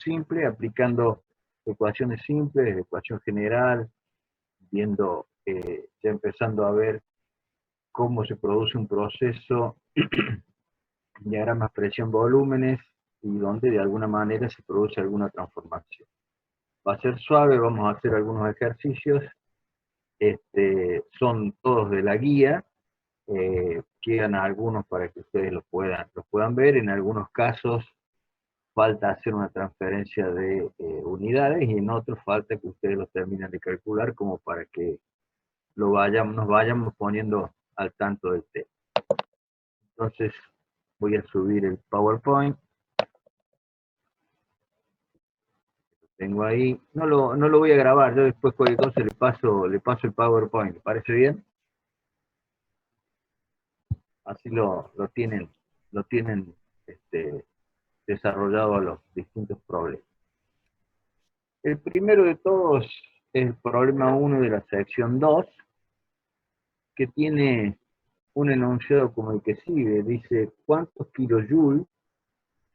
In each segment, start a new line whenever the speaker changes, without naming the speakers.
simple, aplicando ecuaciones simples, ecuación general, viendo, ya empezando a ver cómo se produce un proceso, diagramas presión-volúmenes, y donde de alguna manera se produce alguna transformación. Va a ser suave, vamos a hacer algunos ejercicios, son todos de la guía, quedan algunos para que ustedes los puedan ver. En algunos casos falta hacer una transferencia de unidades, y en otros falta que ustedes los terminen de calcular, como para que nos vayamos poniendo al tanto del tema. Entonces voy a subir el PowerPoint. Tengo ahí, no lo voy a grabar, yo después cualquier cosa le paso el PowerPoint, ¿le parece bien? Así lo tienen desarrollado a los distintos problemas. El primero de todos es el problema 1 de la sección 2, que tiene un enunciado como el que sigue. Dice, ¿cuántos kilojoules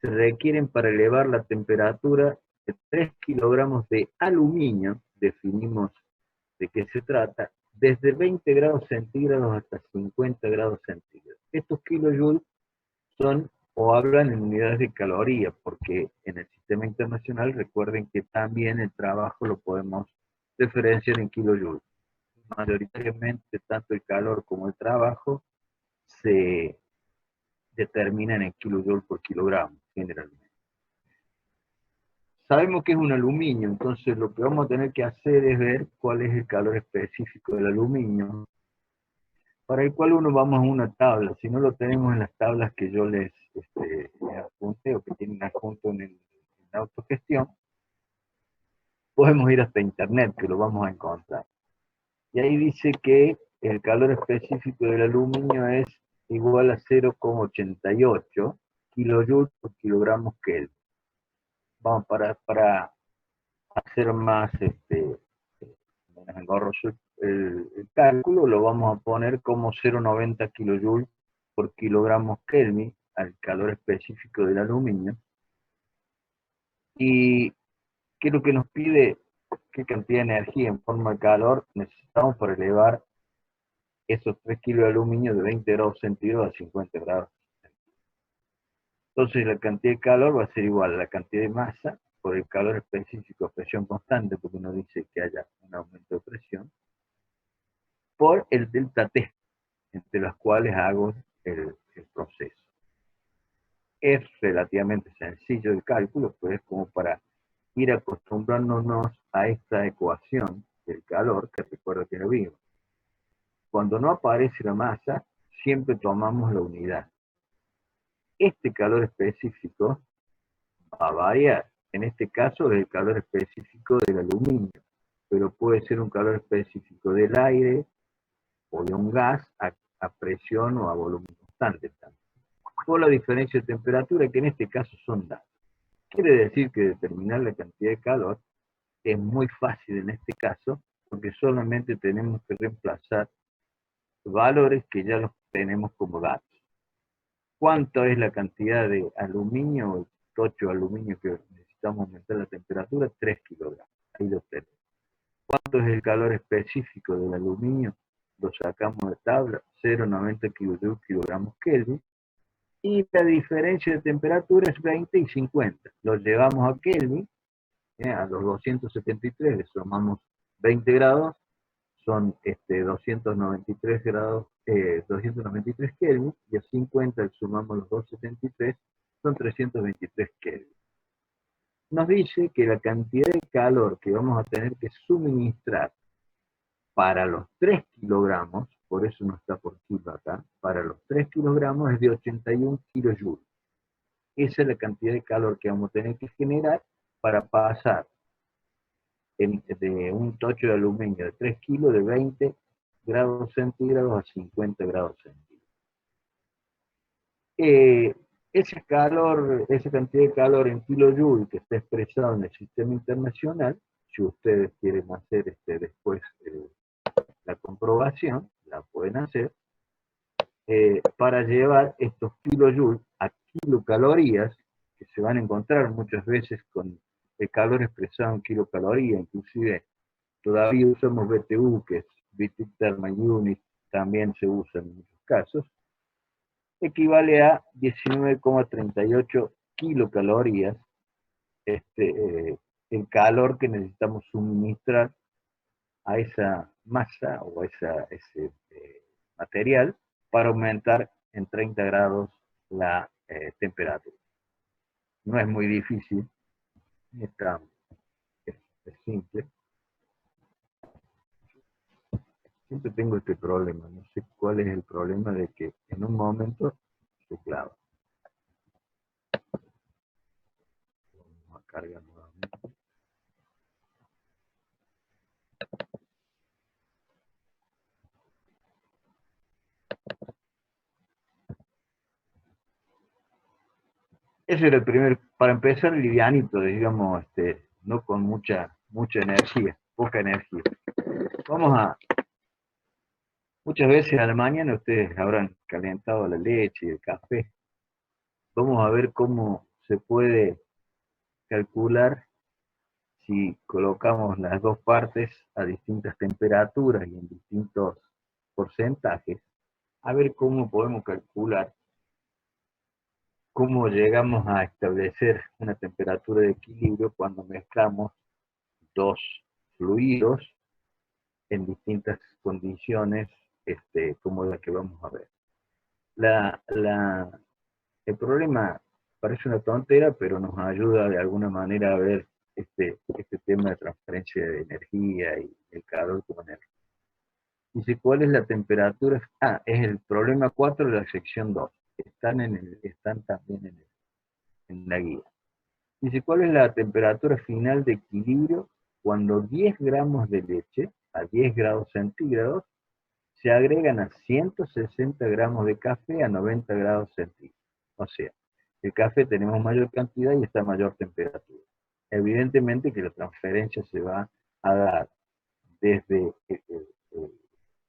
se requieren para elevar la temperatura de 3 kilogramos de aluminio? Definimos de qué se trata, desde 20 grados centígrados hasta 50 grados centígrados. Estos kilojoules son o hablan en unidades de calorías, porque en el sistema internacional recuerden que también el trabajo lo podemos diferenciar en kilojoules. Mayoritariamente tanto el calor como el trabajo se determinan en kilojoules por kilogramo, generalmente. Sabemos que es un aluminio, entonces lo que vamos a tener que hacer es ver cuál es el calor específico del aluminio, para el cual uno vamos a una tabla. Si no lo tenemos en las tablas que yo les apunté, o que tienen adjunto en la autogestión, podemos ir hasta internet, que lo vamos a encontrar. Y ahí dice que el calor específico del aluminio es igual a 0,88 kilojoules por kilogramos Kelvin. Vamos, para hacer más menos engorroso el cálculo, lo vamos a poner como 0,90 kilojoules por kilogramos Kelvin al calor específico del aluminio. ¿Y qué es lo que nos pide? ¿Qué cantidad de energía en forma de calor necesitamos para elevar esos 3 kilos de aluminio de 20 grados centígrados a 50 grados? Entonces la cantidad de calor va a ser igual a la cantidad de masa por el calor específico a presión constante, porque no dice que haya un aumento de presión, por el delta T, entre las cuales hago el proceso. Es relativamente sencillo el cálculo, pues es como para ir acostumbrándonos a esta ecuación del calor, que recuerdo que lo vimos. Cuando no aparece la masa, siempre tomamos la unidad. Este calor específico va a variar. En este caso es el calor específico del aluminio, pero puede ser un calor específico del aire o de un gas a presión o a volumen constante también. Por la diferencia de temperatura, que en este caso son datos. Quiere decir que determinar la cantidad de calor es muy fácil en este caso, porque solamente tenemos que reemplazar valores que ya los tenemos como datos. ¿Cuánto es la cantidad de aluminio, el tocho de aluminio que necesitamos aumentar la temperatura? 3 kilogramos. Ahí lo tenemos. ¿Cuánto es el calor específico del aluminio? Lo sacamos de tabla, 0,90 kilogramos Kelvin. Y la diferencia de temperatura es 20 y 50. Lo llevamos a Kelvin, a los 273 le sumamos 20 grados, son 293 grados, 293 Kelvin, y a 50 le sumamos los 273, son 323 Kelvin. Nos dice que la cantidad de calor que vamos a tener que suministrar para los 3 kilogramos, por eso no está por kilo acá, para los 3 kilogramos es de 81 kilojoules. Esa es la cantidad de calor que vamos a tener que generar para pasar de un tocho de aluminio de 3 kilos de 20 grados centígrados a 50 grados centígrados. Ese calor, esa cantidad de calor en kilojoules que está expresado en el sistema internacional, si ustedes quieren hacer después la comprobación, la pueden hacer, para llevar estos kilojoules a kilocalorías, que se van a encontrar muchas veces con el calor expresado en kilocalorías, inclusive todavía usamos BTU, que es British Thermal Unit, también se usa en muchos casos, equivale a 19,38 kilocalorías el calor que necesitamos suministrar a esa masa o a ese material para aumentar en 30 grados la temperatura. No es muy difícil, es simple. Siempre tengo este problema, no sé cuál es el problema de que en un momento se clava. Vamos a cargar nuevamente. Ese era el primer, para empezar livianito, digamos, no con mucha energía, poca energía. Muchas veces a la mañana ustedes habrán calentado la leche y el café. Vamos a ver cómo se puede calcular si colocamos las dos partes a distintas temperaturas y en distintos porcentajes, a ver cómo podemos calcular cómo llegamos a establecer una temperatura de equilibrio cuando mezclamos dos fluidos en distintas condiciones, como la que vamos a ver. El problema parece una tontera, pero nos ayuda de alguna manera a ver este tema de transferencia de energía y el calor como energía. Dice, ¿cuál es la temperatura? Es el problema 4 de la sección 2. Están también en la guía. Dice, ¿cuál es la temperatura final de equilibrio cuando 10 gramos de leche a 10 grados centígrados se agregan a 160 gramos de café a 90 grados centígrados? O sea, el café tenemos mayor cantidad y está a mayor temperatura. Evidentemente que la transferencia se va a dar desde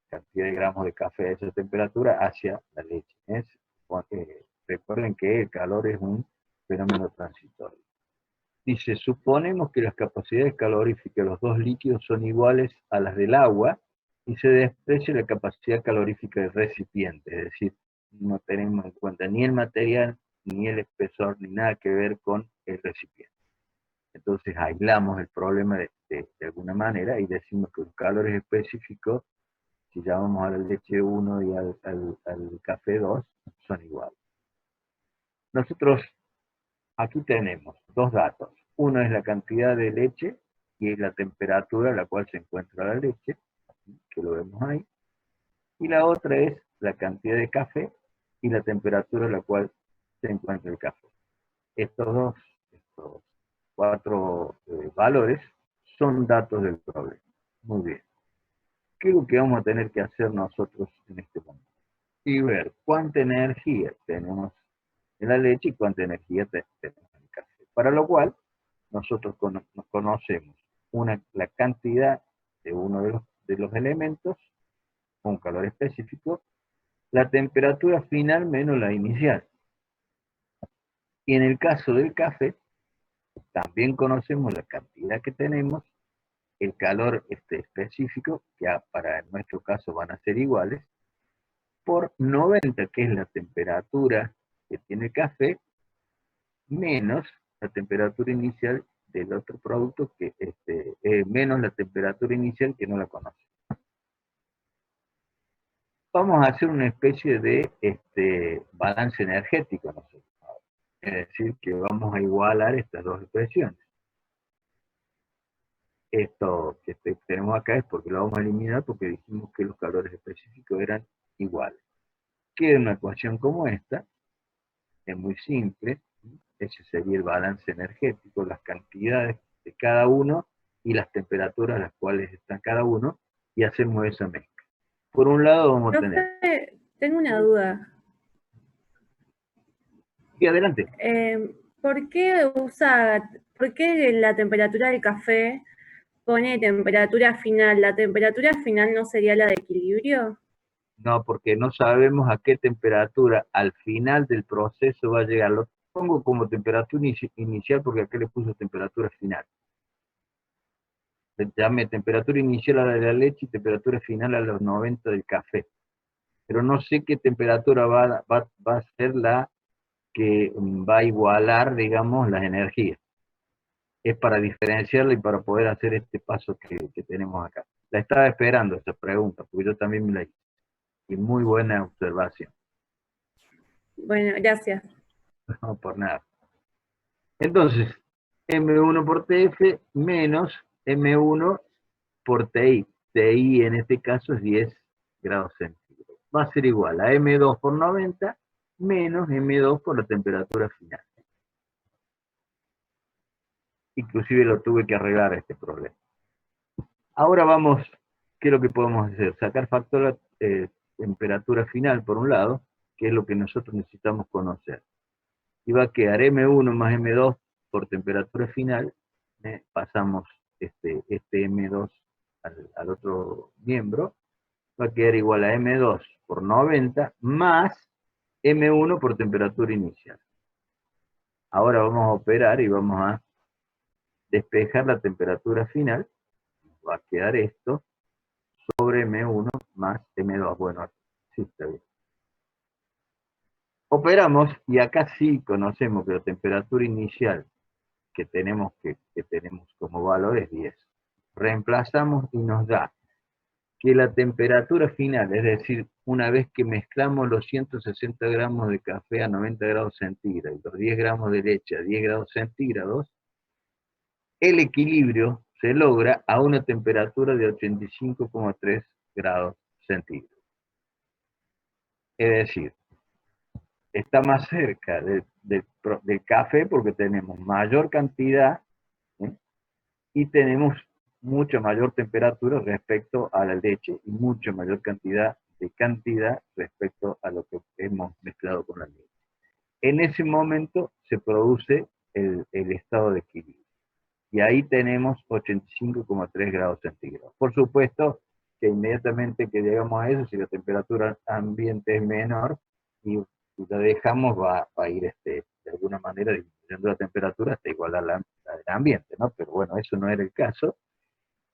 cantidad de gramos de café a esa temperatura hacia la leche. Recuerden que el calor es un fenómeno transitorio. Dice, suponemos que las capacidades caloríficas de los dos líquidos son iguales a las del agua y se desprecia la capacidad calorífica del recipiente, es decir, no tenemos en cuenta ni el material, ni el espesor, ni nada que ver con el recipiente. Entonces aislamos el problema de alguna manera y decimos que los calores específicos, si llamamos a la leche 1 y al café 2, son iguales. Nosotros aquí tenemos dos datos. Uno es la cantidad de leche y la temperatura a la cual se encuentra la leche, que lo vemos ahí. Y la otra es la cantidad de café y la temperatura a la cual se encuentra el café. Estos cuatro valores son datos del problema. Muy bien. ¿Qué es lo que vamos a tener que hacer nosotros en este momento? Y ver cuánta energía tenemos en la leche y cuánta energía tenemos en el café. Para lo cual, nosotros conocemos la cantidad de uno de los elementos, con calor específico, la temperatura final menos la inicial. Y en el caso del café, también conocemos la cantidad que tenemos, el calor específico, que para nuestro caso van a ser iguales, por 90, que es la temperatura que tiene el café, menos la temperatura inicial del otro producto, que menos la temperatura inicial que no la conoce. Vamos a hacer una especie de balance energético nosotros. Es decir, que vamos a igualar estas dos expresiones. Esto que tenemos acá es porque lo vamos a eliminar porque dijimos que los calores específicos eran iguales. Queda una ecuación como esta, es muy simple, ese sería el balance energético, las cantidades de cada uno y las temperaturas a las cuales está cada uno, y hacemos esa mezcla. Por un lado vamos a tener...
Tengo una duda.
Sí, adelante.
¿Por qué la temperatura del café pone temperatura final? ¿La temperatura final no sería la de equilibrio?
No, porque no sabemos a qué temperatura al final del proceso va a llegar pongo como temperatura inicial porque acá le puso temperatura final. Le llamé temperatura inicial a la leche y temperatura final a los 90 del café. Pero no sé qué temperatura va a ser la que va a igualar, digamos, las energías. Es para diferenciarla y para poder hacer este paso que tenemos acá. La estaba esperando esta pregunta, porque yo también me la hice. Y muy buena observación.
Bueno, gracias.
No por nada. Entonces, M1 por TF menos M1 por TI. TI en este caso es 10 grados centígrados. Va a ser igual a M2 por 90 menos M2 por la temperatura final. Inclusive lo tuve que arreglar este problema. Ahora vamos, ¿qué es lo que podemos hacer? Sacar factor temperatura final por un lado, que es lo que nosotros necesitamos conocer. Y va a quedar M1 más M2 por temperatura final, pasamos este M2 al otro miembro, va a quedar igual a M2 por 90 más M1 por temperatura inicial. Ahora vamos a operar y vamos a despejar la temperatura final, va a quedar esto sobre M1 más M2. Bueno, sí está bien. Operamos y acá sí conocemos que la temperatura inicial que tenemos como valor es 10. Reemplazamos y nos da que la temperatura final, es decir, una vez que mezclamos los 160 gramos de café a 90 grados centígrados y los 10 gramos de leche a 10 grados centígrados, el equilibrio se logra a una temperatura de 85,3 grados centígrados. Es decir, está más cerca del café porque tenemos mayor cantidad, ¿eh? Y tenemos mucha mayor temperatura respecto a la leche y mucha mayor cantidad respecto a lo que hemos mezclado con la leche. En ese momento se produce el estado de equilibrio. Y ahí tenemos 85,3 grados centígrados. Por supuesto que inmediatamente que llegamos a eso, si la temperatura ambiente es menor y la dejamos, va a ir de alguna manera disminuyendo la temperatura hasta igualar la del ambiente, ¿no? Pero bueno, eso no era el caso.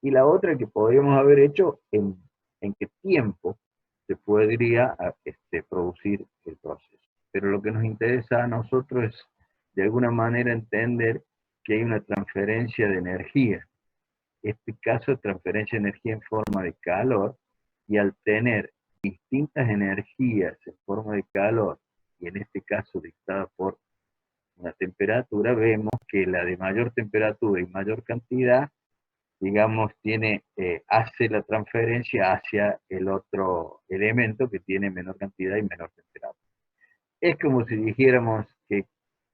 Y la otra que podríamos haber hecho, en qué tiempo se podría producir el proceso. Pero lo que nos interesa a nosotros es, de alguna manera, entender que hay una transferencia de energía. En este caso, transferencia de energía en forma de calor, y al tener distintas energías en forma de calor, y en este caso dictada por una temperatura, vemos que la de mayor temperatura y mayor cantidad, digamos, hace la transferencia hacia el otro elemento que tiene menor cantidad y menor temperatura. Es como si dijéramos que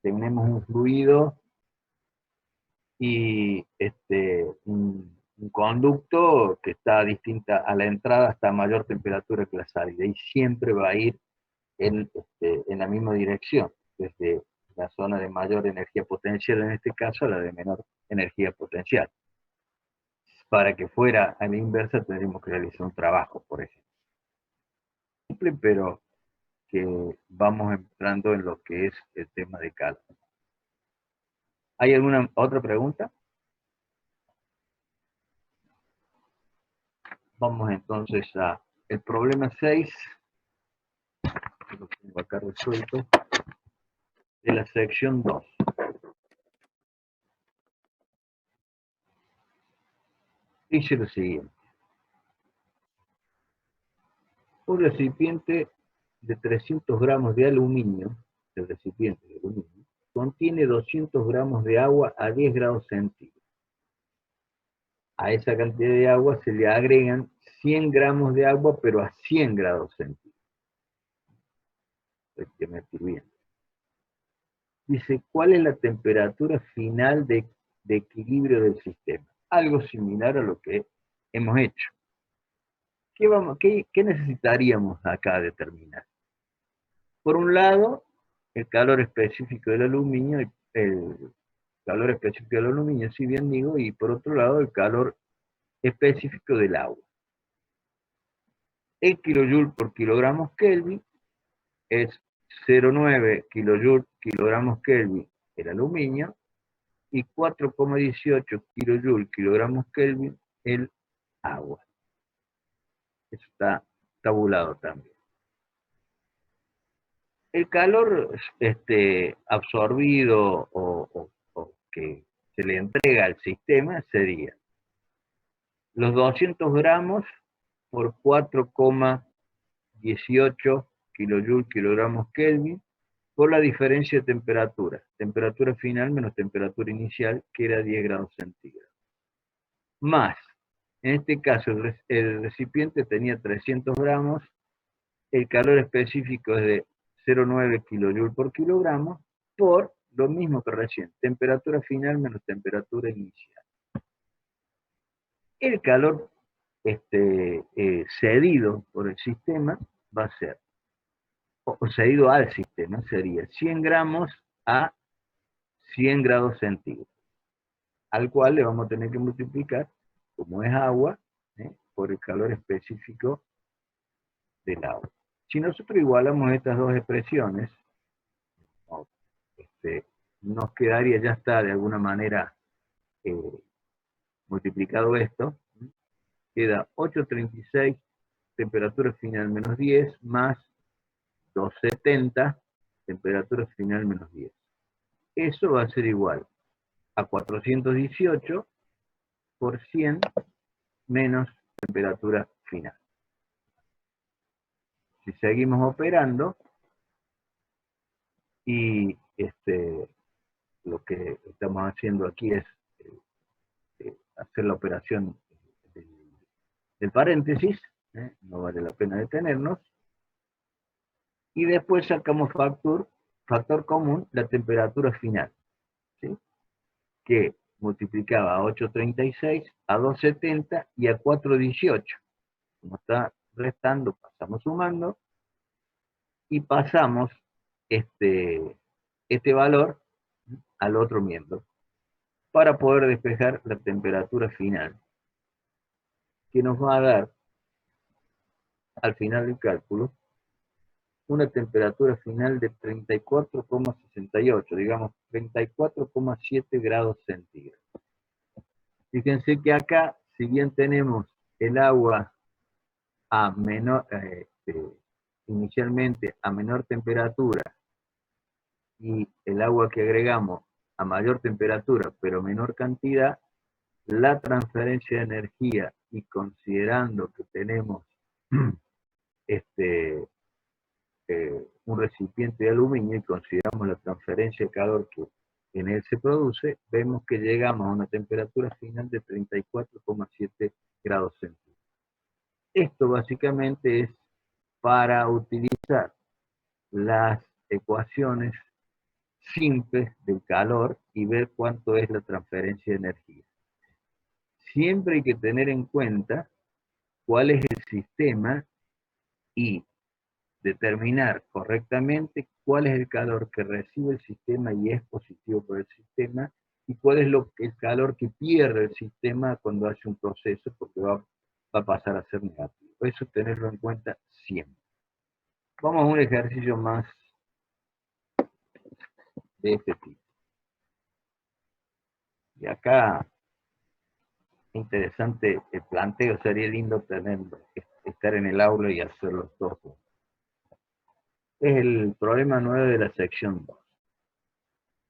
tenemos un fluido y un conducto que está distinta a la entrada, hasta mayor temperatura que la salida, y siempre va a ir en la misma dirección, desde la zona de mayor energía potencial en este caso a la de menor energía potencial. Para que fuera a la inversa tendríamos que realizar un trabajo, por ejemplo. Simple, pero que vamos entrando en lo que es el tema de calor. ¿Hay alguna otra pregunta? Vamos entonces a el problema 6, lo tengo acá resuelto, de la sección 2. Dice lo siguiente. Un recipiente de 300 gramos de aluminio, el recipiente de aluminio, contiene 200 gramos de agua a 10 grados centígrados. A esa cantidad de agua se le agregan 100 gramos de agua, pero a 100 grados centígrados. Hay que meter bien. Dice, ¿cuál es la temperatura final de equilibrio del sistema? Algo similar a lo que hemos hecho. ¿Qué necesitaríamos acá determinar? Por un lado, el calor específico del aluminio, si bien digo, y por otro lado, el calor específico del agua. El kilojoule por kilogramos Kelvin es 0,9 kilojoule kilogramos Kelvin el aluminio y 4,18 kilojoules kilogramos Kelvin el agua. Eso está tabulado también. El calor absorbido o que se le entrega al sistema sería los 200 gramos por 4,18 kilojoules kilogramos Kelvin por la diferencia de temperatura final menos temperatura inicial, que era 10 grados centígrados. Más, en este caso el recipiente tenía 300 gramos, el calor específico es de 0,9 kilojoules por kilogramo, por lo mismo que recién, temperatura final menos temperatura inicial. El calor cedido por el sistema va a ser, o cedido al sistema, sería 100 gramos a 100 grados centígrados, al cual le vamos a tener que multiplicar, como es agua, por el calor específico del agua. Si nosotros igualamos estas dos expresiones, nos quedaría, ya está de alguna manera multiplicado esto, queda 8,36 temperatura final menos 10 más 2,70 temperatura final menos 10. Eso va a ser igual a 418 por 100 menos temperatura final. Si seguimos operando, y lo que estamos haciendo aquí es hacer la operación del paréntesis, no vale la pena detenernos, y después sacamos factor común, la temperatura final, ¿sí? Que multiplicaba a 8,36, a 2,70 y a 4,18. Como está restando, pasamos sumando, y pasamos este valor al otro miembro, para poder despejar la temperatura final, que nos va a dar, al final del cálculo, una temperatura final de 34,68, digamos 34,7 grados centígrados. Fíjense que acá, si bien tenemos el agua a menor, inicialmente a menor temperatura, y el agua que agregamos a mayor temperatura, pero menor cantidad, la transferencia de energía, y considerando que tenemos un recipiente de aluminio y consideramos la transferencia de calor que en él se produce, vemos que llegamos a una temperatura final de 34,7 grados centígrados. Esto básicamente es para utilizar las ecuaciones simples del calor y ver cuánto es la transferencia de energía. Siempre hay que tener en cuenta cuál es el sistema y determinar correctamente cuál es el calor que recibe el sistema y es positivo por el sistema, y cuál es el calor que pierde el sistema cuando hace un proceso, porque va a pasar a ser negativo. Eso tenerlo en cuenta siempre. Vamos a un ejercicio más de este tipo. Y acá, interesante el planteo, sería lindo estar en el aula y hacerlo todos juntos. Es el problema 9 de la sección 2.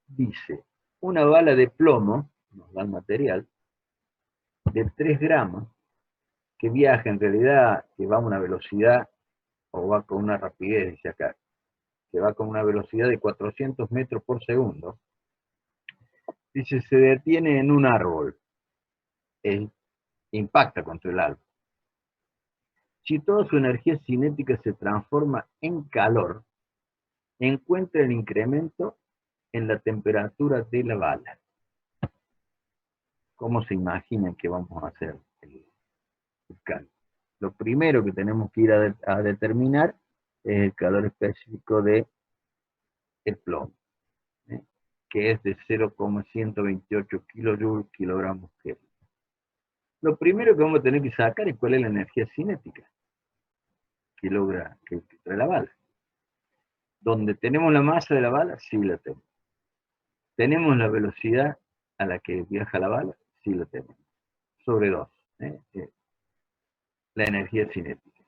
Dice, una bala de plomo, nos da el material, de 3 gramos, que viaja en realidad, que va a una velocidad, o va con una rapidez, dice acá, que va con una velocidad de 400 metros por segundo, dice, se detiene en un árbol, impacta contra el árbol. Si toda su energía cinética se transforma en calor, encuentra el incremento en la temperatura de la bala. ¿Cómo se imaginan que vamos a hacer el cálculo? Lo primero que tenemos que ir a determinar es el calor específico del plomo, que es de 0,128 kilojoules kilogramos Kelvin. Lo primero que vamos a tener que sacar es cuál es la energía cinética que trae la bala. Donde tenemos la masa de la bala, sí la tenemos. ¿Tenemos la velocidad a la que viaja la bala? Sí la tenemos. Sobre 2. La energía cinética.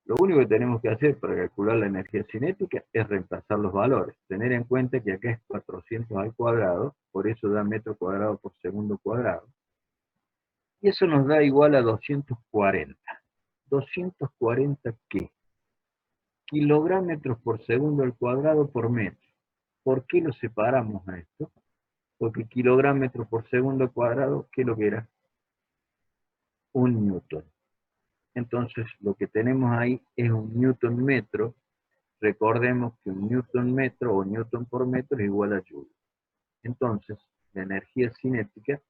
Lo único que tenemos que hacer para calcular la energía cinética es reemplazar los valores. Tener en cuenta que acá es 400 al cuadrado, por eso da metro cuadrado por segundo cuadrado. Y eso nos da igual a 240. ¿240 qué? Kilogramos por segundo al cuadrado por metro. ¿Por qué lo separamos a esto? Porque kilogramos por segundo al cuadrado, ¿qué es lo que era? 1 newton. Entonces, lo que tenemos ahí es un newton metro. Recordemos que un newton metro o newton por metro es igual a joule. Entonces, la energía cinética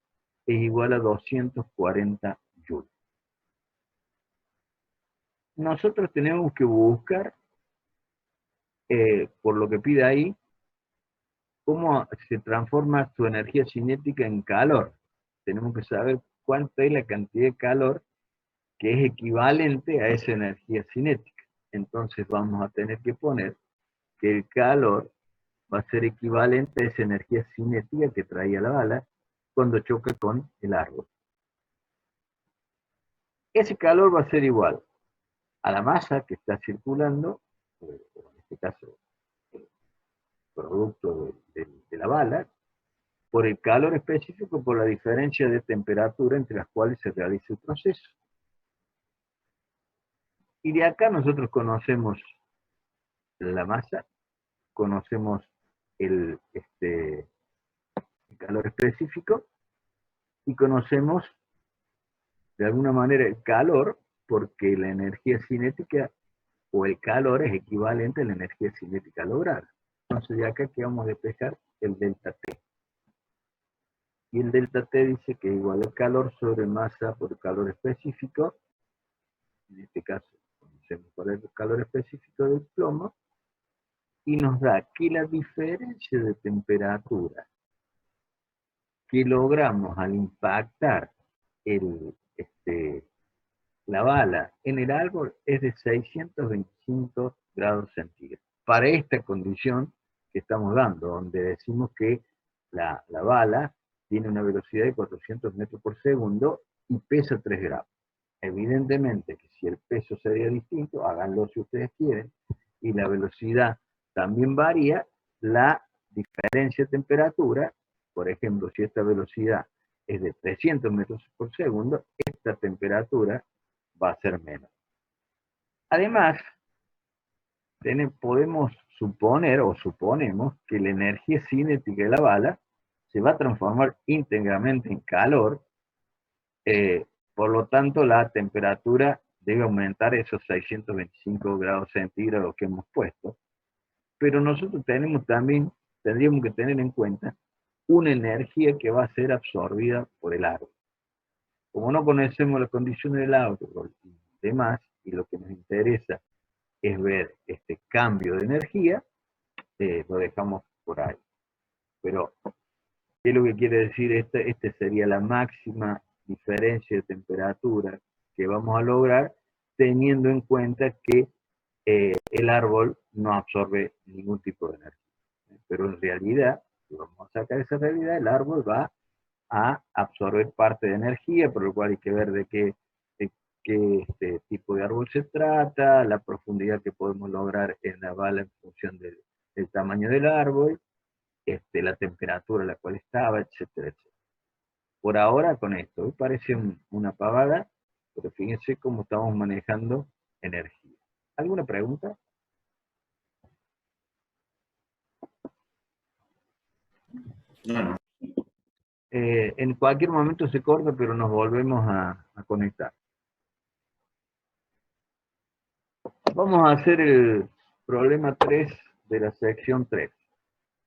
es igual a 240 joules. Nosotros tenemos que buscar, por lo que pide ahí, cómo se transforma su energía cinética en calor. Tenemos que saber cuánta es la cantidad de calor que es equivalente a esa energía cinética. Entonces vamos a tener que poner que el calor va a ser equivalente a esa energía cinética que traía la bala cuando choca con el árbol. Ese calor va a ser igual a la masa que está circulando, o en este caso, el producto de la bala, por el calor específico, por la diferencia de temperatura entre las cuales se realiza el proceso. Y de acá nosotros conocemos la masa, conocemos el calor específico y conocemos de alguna manera el calor, porque la energía cinética o el calor es equivalente a la energía cinética lograda. Entonces de acá que vamos a despejar el delta T. Y el delta T dice que es igual al calor sobre masa por calor específico. En este caso conocemos cuál es el calor específico del plomo. Y nos da que la diferencia de temperatura que logramos al impactar la bala en el árbol es de 625 grados centígrados. Para esta condición que estamos dando, donde decimos que la bala tiene una velocidad de 400 metros por segundo y pesa 3 gramos. Evidentemente que si el peso sería distinto, háganlo si ustedes quieren, y la velocidad también varía, la diferencia de temperatura, por ejemplo, si esta velocidad es de 300 metros por segundo, esta temperatura va a ser menos. Además, podemos suponer o suponemos que la energía cinética de la bala se va a transformar íntegramente en calor, por lo tanto la temperatura debe aumentar esos 625 grados centígrados que hemos puesto, pero nosotros tendríamos que tener en cuenta una energía que va a ser absorbida por el árbol. Como no conocemos las condiciones del árbol y demás, y lo que nos interesa es ver este cambio de energía, lo dejamos por ahí. Pero, ¿qué es lo que quiere decir? Esta sería la máxima diferencia de temperatura que vamos a lograr, teniendo en cuenta que el árbol no absorbe ningún tipo de energía. Pero en realidad, si vamos a sacar esa realidad, el árbol va a absorber parte de energía, por lo cual hay que ver de qué tipo de árbol se trata, la profundidad que podemos lograr en la bala en función del tamaño del árbol, la temperatura a la cual estaba, etcétera, etcétera. Por ahora con esto, parece una pavada, pero fíjense cómo estamos manejando energía. ¿Alguna pregunta?
No.
En cualquier momento se corta, pero nos volvemos a conectar. Vamos a hacer el problema 3 de la sección 3.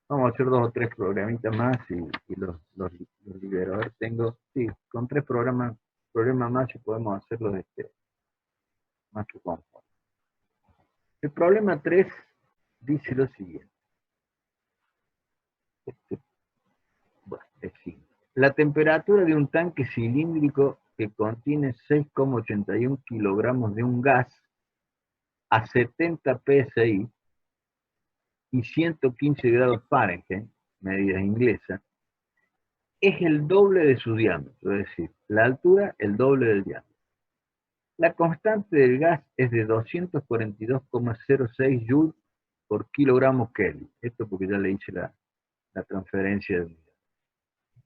Vamos a hacer 2 o 3 programitas más y los libero. A ver, tengo, sí, con 3 problemas más y podemos hacerlos más que conforme. El problema 3 dice lo siguiente. Bueno, es simple. La temperatura de un tanque cilíndrico que contiene 6,81 kilogramos de un gas a 70 psi y 115 grados Fahrenheit, medidas inglesas, es el doble de su diámetro, es decir, la altura el doble del diámetro. La constante del gas es de 242,06 joules por kilogramo Kelvin. Esto porque ya le hice la transferencia de unidad.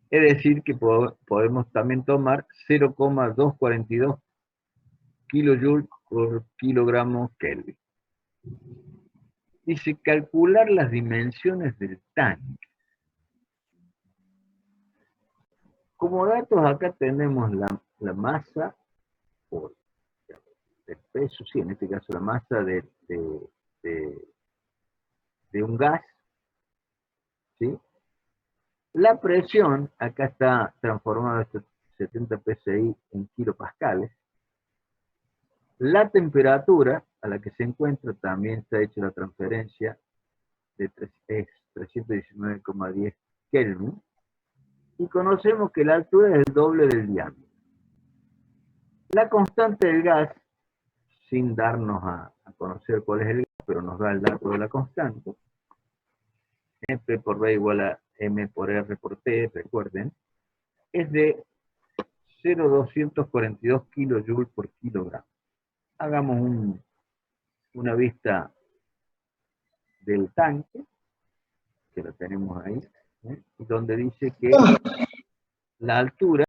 Es decir, que podemos también tomar 0,242 kilojoules por kilogramo Kelvin. Dice, calcular las dimensiones del tanque. Como datos acá tenemos la masa por el peso, sí, en este caso la masa de un gas, ¿sí? La presión, acá está transformada este 70 psi en kilopascales. La temperatura a la que se encuentra también está hecha la transferencia de 319,10 Kelvin. Y conocemos que la altura es el doble del diámetro. La constante del gas, sin darnos a conocer cuál es el gas, pero nos da el dato de la constante, P por B igual a M por R por T, recuerden, es de 0,242 kilojoules por kilogramo. Hagamos una vista del tanque, que lo tenemos ahí, donde dice que la altura